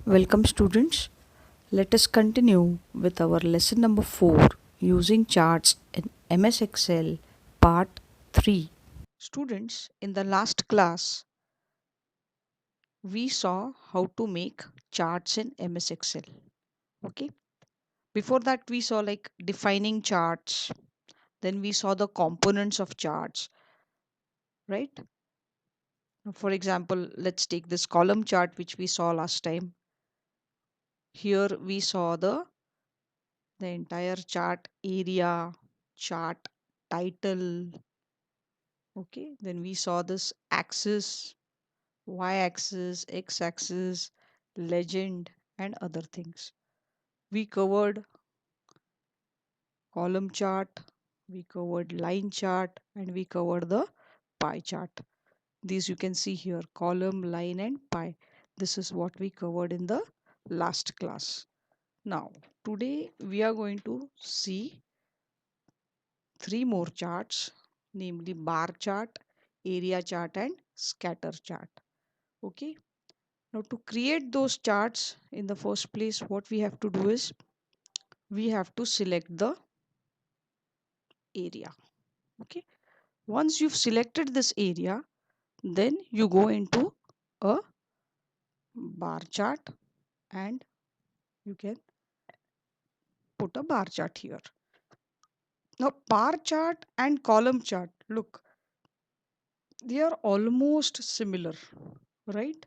Welcome, students. Let us continue with our lesson number 4 using charts in MS Excel, part 3. Students, in the last class, we saw how to make charts in MS Excel. Okay. Before that, we saw like defining charts, then we saw the components of charts, right? For example, let's take this column chart which we saw last time. Here we saw the entire chart area, chart title. Okay, then we saw this axis, y axis, x axis, legend, and other things. We covered column chart, we covered line chart, and we covered the pie chart. These you can see here, column, line, and pie. This is what we covered in the last class. Now, today we are going to see three more charts, namely bar chart, area chart, and scatter chart. Okay. Now, to create those charts in the first place, what we have to do is we have to select the area. Okay. Once you've selected this area, then you go into a bar chart and you can put a bar chart here. Now, bar chart and column chart, look, they are almost similar, right?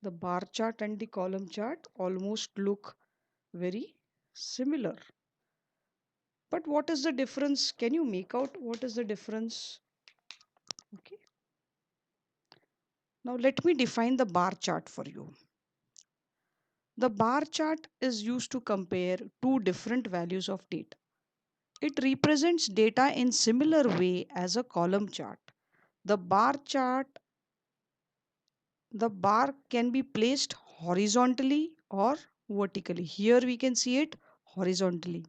The bar chart and the column chart almost look very similar. But what is the difference? Can you make out what is the difference? Okay. Now let me define the bar chart for you. The bar chart is used to compare two different values of data. It represents data in similar way as a column chart. The bar chart, the bar can be placed horizontally or vertically. Here we can see it horizontally.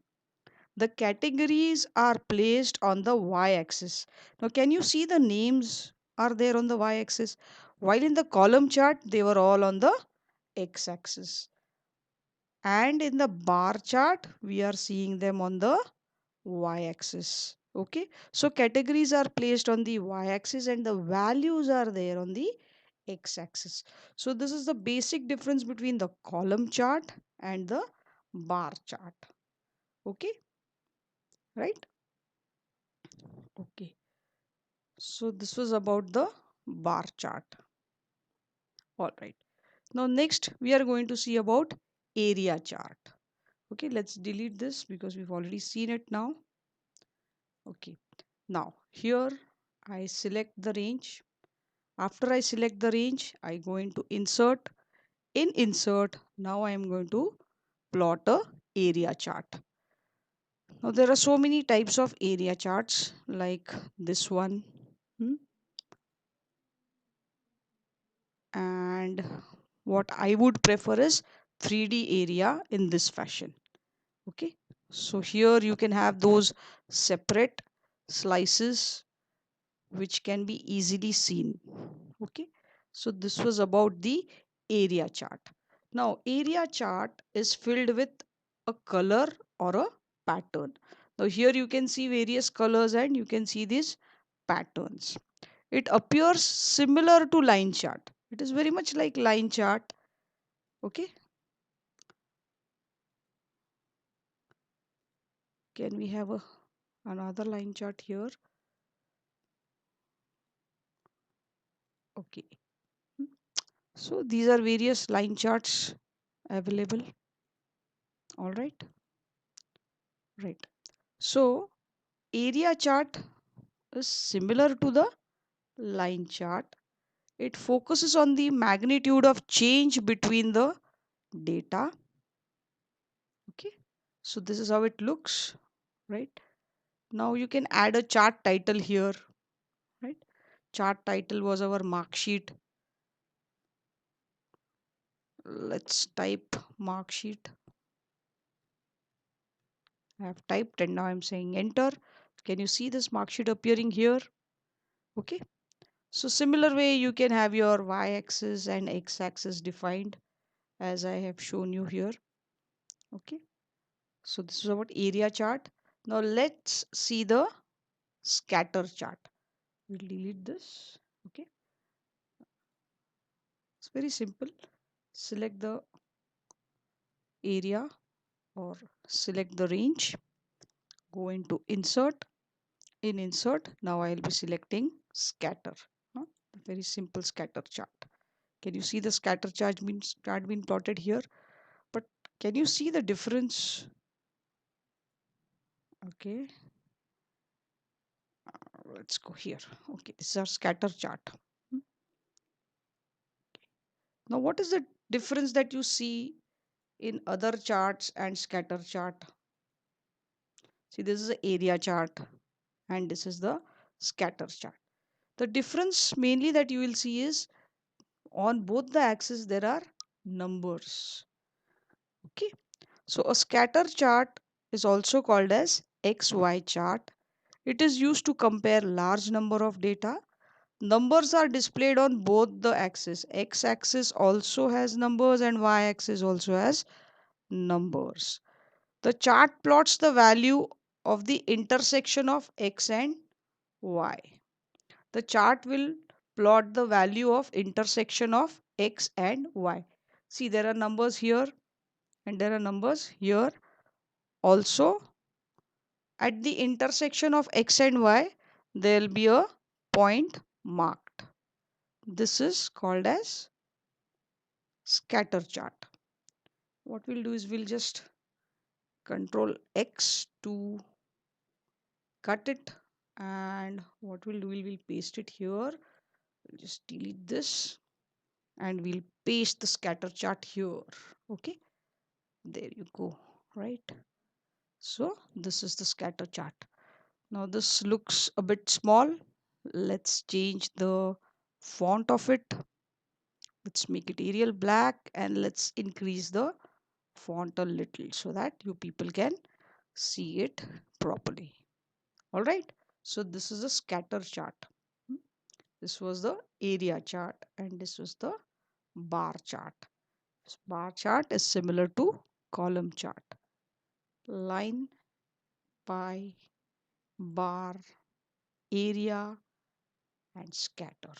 The categories are placed on the y-axis. Now, can you see the names are there on the y-axis? While in the column chart, they were all on the x-axis. And in the bar chart, we are seeing them on the y-axis. Okay. So, categories are placed on the y-axis and the values are there on the x-axis. So, this is the basic difference between the column chart and the bar chart. Okay. Right. Okay. So this was about the bar chart. All right. Now next we are going to see about area chart. Okay, let's delete this because we've already seen it now. Okay. Now here I select the range. After I select the range, I go into insert. In insert, now I am going to plot a area chart. Now there are so many types of area charts like this one. hmm, and what I would prefer is 3D area in this fashion. Okay, so here you can have those separate slices which can be easily seen. Okay, so this was about the area chart. Now area chart is filled with a color or a pattern. Now here you can see various colors and you can see these patterns. It appears similar to line chart. It is very much like line chart. Okay, can we have another line chart here? Okay. Hmm. So these are various line charts available. All right. Right. So area chart is similar to the line chart. It focuses on the magnitude of change between the data. Okay. So this is how it looks. Right. Now you can add a chart title here. Right. Chart title was our mark sheet. Let's type mark sheet. I have typed and now I'm saying enter. Can you see this mark sheet appearing here? Okay. So similar way you can have your y-axis and x-axis defined as I have shown you here. Okay, so this is about area chart. Now let's see the scatter chart. We'll delete this. Okay, it's very simple. Select the area or select the range, go into insert. In insert, now I'll be selecting scatter. huh? Very simple scatter chart. Can you see the scatter chart being plotted here? But can you see the difference? Okay, let's go here. Okay, this is our scatter chart. Hmm. Now, what is the difference that you see in other charts and scatter chart? See, this is the area chart and this is the scatter chart. The difference mainly that you will see is on both the axes there are numbers. Okay, so a scatter chart is also called as XY chart. It is used to compare large number of data. Numbers are displayed on both the axes. X axis also has numbers and Y axis also has numbers. The chart plots the value of the intersection of X and Y. The chart will plot the value of intersection of X and Y. See, there are numbers here and there are numbers here. Also, at the intersection of X and Y, there will be a point marked. This is called as scatter chart. What we'll do is we'll just control X to cut it, and what we'll do, we'll paste it here. We'll just delete this and we'll paste the scatter chart here. Okay, there you go. Right, so this is the scatter chart. Now this looks a bit small. Let's change the font of it. Let's make it Arial black and let's increase the font a little so that you people can see it properly. All right, so this is a scatter chart. Hmm. This was the area chart and this was the bar chart. Bar chart is similar to column chart. Line, pie, bar, area and scatter.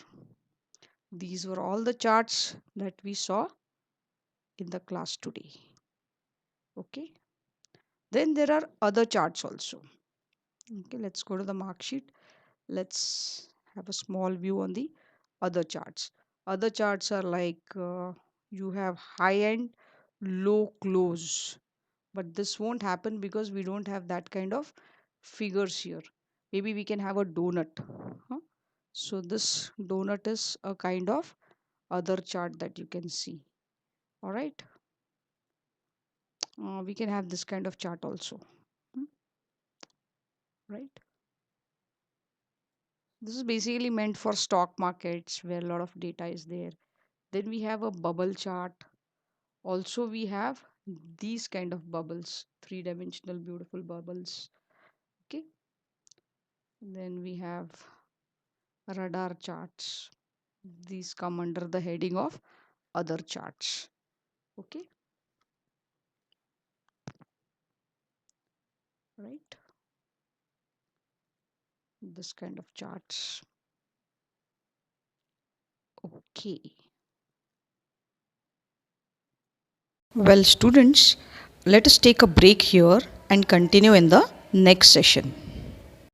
These were all the charts that we saw in the class today. Okay, then there are other charts also. Okay, let's go to the mark sheet. Let's have a small view on the other charts. Other charts are like you have high end, low close, but this won't happen because we don't have that kind of figures here. Maybe we can have a donut. huh? So this donut is a kind of other chart that you can see. All right, we can have this kind of chart also. Hmm, right, this is basically meant for stock markets where a lot of data is there. Then we have a bubble chart. Also we have these kind of bubbles, three-dimensional beautiful bubbles. Okay, then we have radar charts. These come under the heading of other charts. Okay, right, this kind of charts. Okay, well students, let us take a break here and continue in the next session.